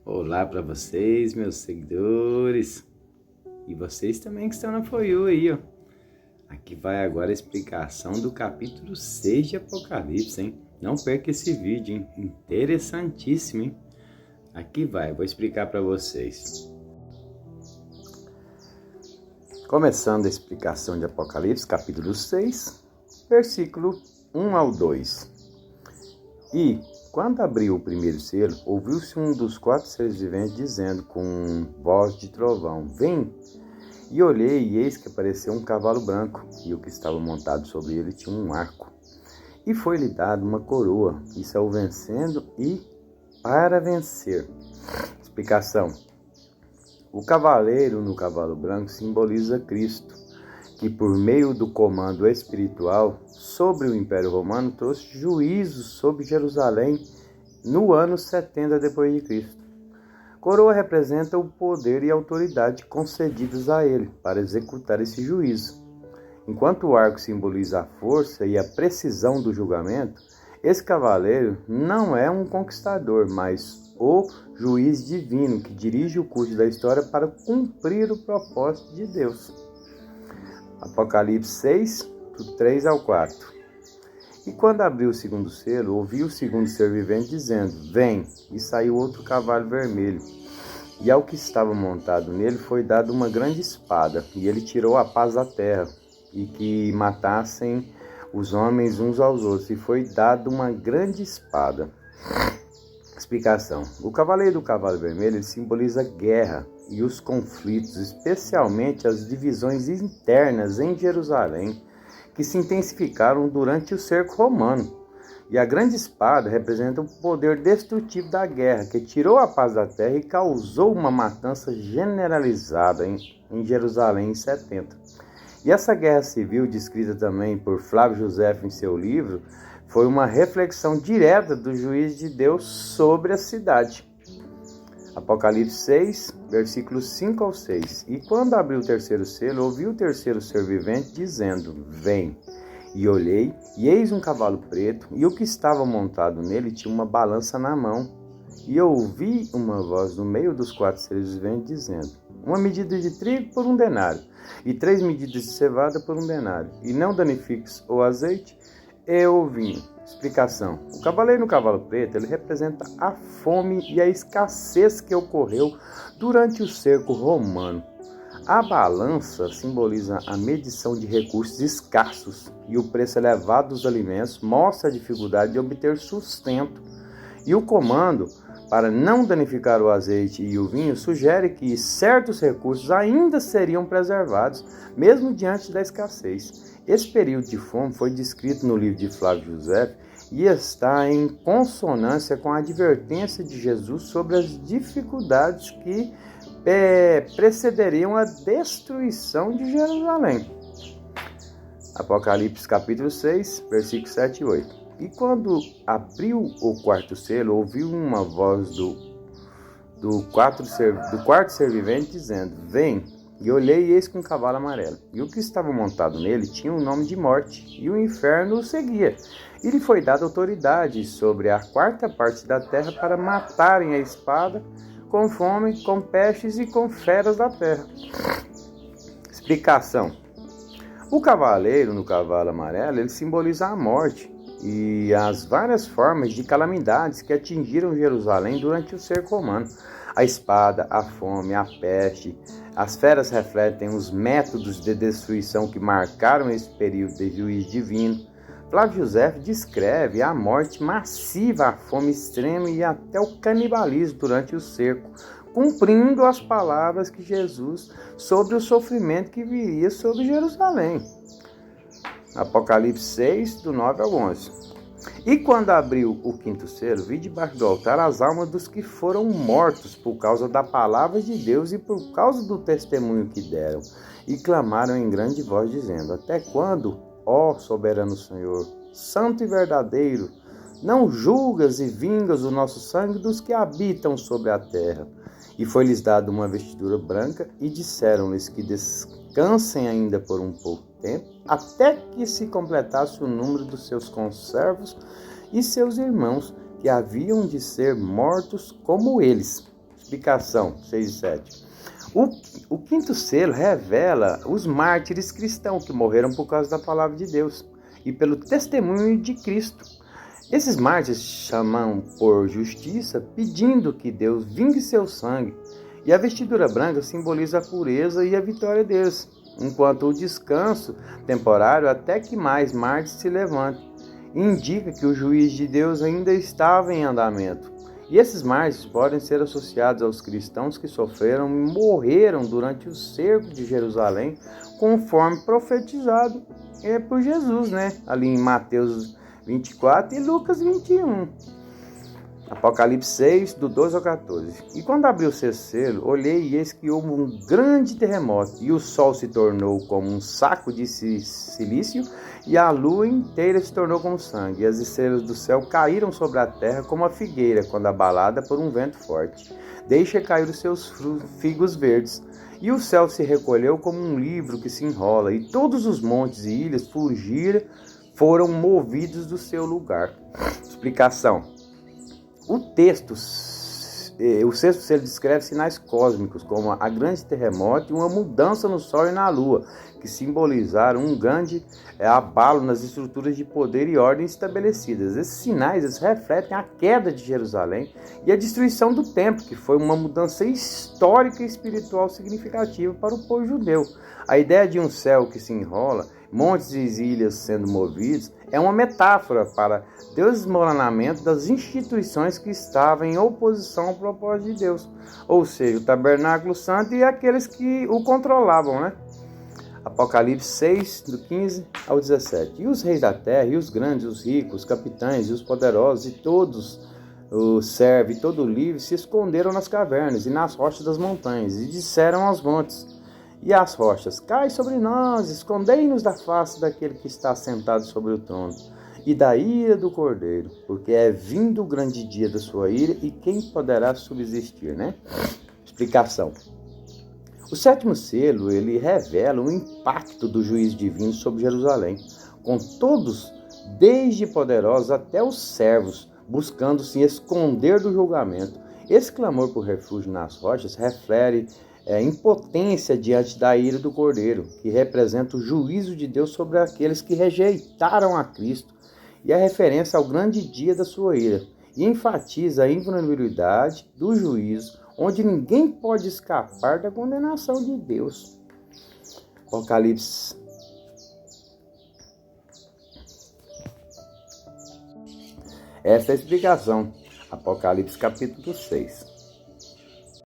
Olá para vocês, meus seguidores, e vocês também que estão na For You aí, ó. Aqui vai agora a explicação do capítulo 6 de Apocalipse, hein? Não perca esse vídeo, hein? Interessantíssimo, hein? Aqui vai, vou explicar para vocês. Começando a explicação de Apocalipse, capítulo 6, versículo 1 ao 2. E quando abriu o primeiro selo, ouviu-se um dos 4 seres viventes dizendo com voz de trovão: Vem! E olhei, e eis que apareceu um cavalo branco, e o que estava montado sobre ele tinha um arco. E foi-lhe dado uma coroa, e saiu vencendo e para vencer. Explicação. O cavaleiro no cavalo branco simboliza Cristo, que por meio do comando espiritual sobre o Império Romano trouxe juízo sobre Jerusalém no ano 70 depois de Cristo. Coroa representa o poder e a autoridade concedidos a ele para executar esse juízo. Enquanto o arco simboliza a força e a precisão do julgamento, esse cavaleiro não é um conquistador, mas o juiz divino que dirige o curso da história para cumprir o propósito de Deus. Apocalipse 6, do 3 ao 4. E quando abriu o segundo selo, ouvi o segundo ser vivente dizendo: Vem! E saiu outro cavalo vermelho. E ao que estava montado nele foi dada uma grande espada, e ele tirou a paz da terra, e que matassem os homens uns aos outros, e foi dada uma grande espada. Explicação. O cavaleiro do cavalo vermelho ele simboliza a guerra e os conflitos, especialmente as divisões internas em Jerusalém, que se intensificaram durante o cerco romano. E a grande espada representa o poder destrutivo da guerra, que tirou a paz da terra e causou uma matança generalizada em Jerusalém em 70. E essa guerra civil, descrita também por Flávio Josefo em seu livro, foi uma reflexão direta do juiz de Deus sobre a cidade. Apocalipse 6, versículos 5 ao 6. E quando abriu o terceiro selo, ouvi o terceiro ser vivente dizendo: Vem! E olhei, e eis um cavalo preto, e o que estava montado nele tinha uma balança na mão. E eu ouvi uma voz no meio dos 4 seres viventes dizendo: Uma medida de trigo por 1 denário, e 3 medidas de cevada por 1 denário, e não danifiques o azeite e o vinho. Explicação. O cavaleiro no cavalo preto, ele representa a fome e a escassez que ocorreu durante o cerco romano. A balança simboliza a medição de recursos escassos e o preço elevado dos alimentos mostra a dificuldade de obter sustento. E o comando para não danificar o azeite e o vinho sugere que certos recursos ainda seriam preservados, mesmo diante da escassez. Esse período de fome foi descrito no livro de Flávio Josefo e está em consonância com a advertência de Jesus sobre as dificuldades que precederiam a destruição de Jerusalém. Apocalipse capítulo 6, versículos 7 e 8. E quando abriu o quarto selo, ouviu uma voz do quarto ser vivente dizendo: Vem! E olhei, e eis que um cavalo amarelo. E o que estava montado nele tinha o nome de morte, e o inferno o seguia. E lhe foi dada autoridade sobre a 4ª parte da terra para matarem a espada, com fome, com pestes e com feras da terra. Explicação. O cavaleiro no cavalo amarelo, ele simboliza a morte e as várias formas de calamidades que atingiram Jerusalém durante o cerco romano. A espada, a fome, a peste. As feras refletem os métodos de destruição que marcaram esse período de juízo divino. Flávio Josefo descreve a morte massiva, a fome extrema e até o canibalismo durante o cerco, cumprindo as palavras de Jesus sobre o sofrimento que viria sobre Jerusalém. Apocalipse 6, do 9 ao 11. E quando abriu o 5º selo, vi debaixo do altar as almas dos que foram mortos por causa da palavra de Deus e por causa do testemunho que deram, e clamaram em grande voz, dizendo: Até quando, ó soberano Senhor, santo e verdadeiro, não julgas e vingas o nosso sangue dos que habitam sobre a terra? E foi-lhes dada uma vestidura branca, e disseram-lhes que descansem ainda por um pouco tempo, até que se completasse o número dos seus conservos e seus irmãos, que haviam de ser mortos como eles. Explicação 6 e 7. O quinto selo revela os mártires cristãos que morreram por causa da palavra de Deus e pelo testemunho de Cristo. Esses mártires chamam por justiça, pedindo que Deus vingue seu sangue, e a vestidura branca simboliza a pureza e a vitória deles, enquanto o descanso temporário até que mais mártires se levantem, indica que o juízo de Deus ainda estava em andamento. E esses mártires podem ser associados aos cristãos que sofreram e morreram durante o cerco de Jerusalém, conforme profetizado por Jesus, ali em Mateus 24 e Lucas 21. Apocalipse 6, do 12 ao 14. E quando abriu o sexto selo, olhei e eis que houve um grande terremoto, e o sol se tornou como um saco de silício, e a lua inteira se tornou como sangue, e as estrelas do céu caíram sobre a terra como a figueira, quando abalada por um vento forte. Deixa cair os seus figos verdes. E o céu se recolheu como um livro que se enrola, e todos os montes e ilhas foram movidos do seu lugar. Explicação. O sexto selo descreve sinais cósmicos, como a grande terremoto e uma mudança no Sol e na Lua, que simbolizaram um grande abalo nas estruturas de poder e ordem estabelecidas. Esses sinais refletem a queda de Jerusalém e a destruição do templo, que foi uma mudança histórica e espiritual significativa para o povo judeu. A ideia de um céu que se enrola, montes e ilhas sendo movidos, é uma metáfora para o desmoronamento das instituições que estavam em oposição ao propósito de Deus, ou seja, o tabernáculo santo e aqueles que o controlavam, Apocalipse 6, do 15 ao 17. E os reis da terra, e os grandes, os ricos, os capitães, e os poderosos, e todos os servos, e todo o livre, se esconderam nas cavernas e nas rochas das montanhas, e disseram aos montes e às rochas: cai sobre nós, escondei-nos da face daquele que está sentado sobre o trono, e da ira do Cordeiro, porque é vindo o grande dia da sua ira, e quem poderá subsistir, Explicação. O sétimo selo, ele revela o impacto do juízo divino sobre Jerusalém, com todos, desde poderosos até os servos, buscando se esconder do julgamento. Esse clamor por refúgio nas rochas refere impotência diante da ira do Cordeiro, que representa o juízo de Deus sobre aqueles que rejeitaram a Cristo, e a referência ao grande dia da sua ira, e enfatiza a invulnerabilidade do juízo, onde ninguém pode escapar da condenação de Deus. Apocalipse. Essa é a explicação. Apocalipse capítulo 6.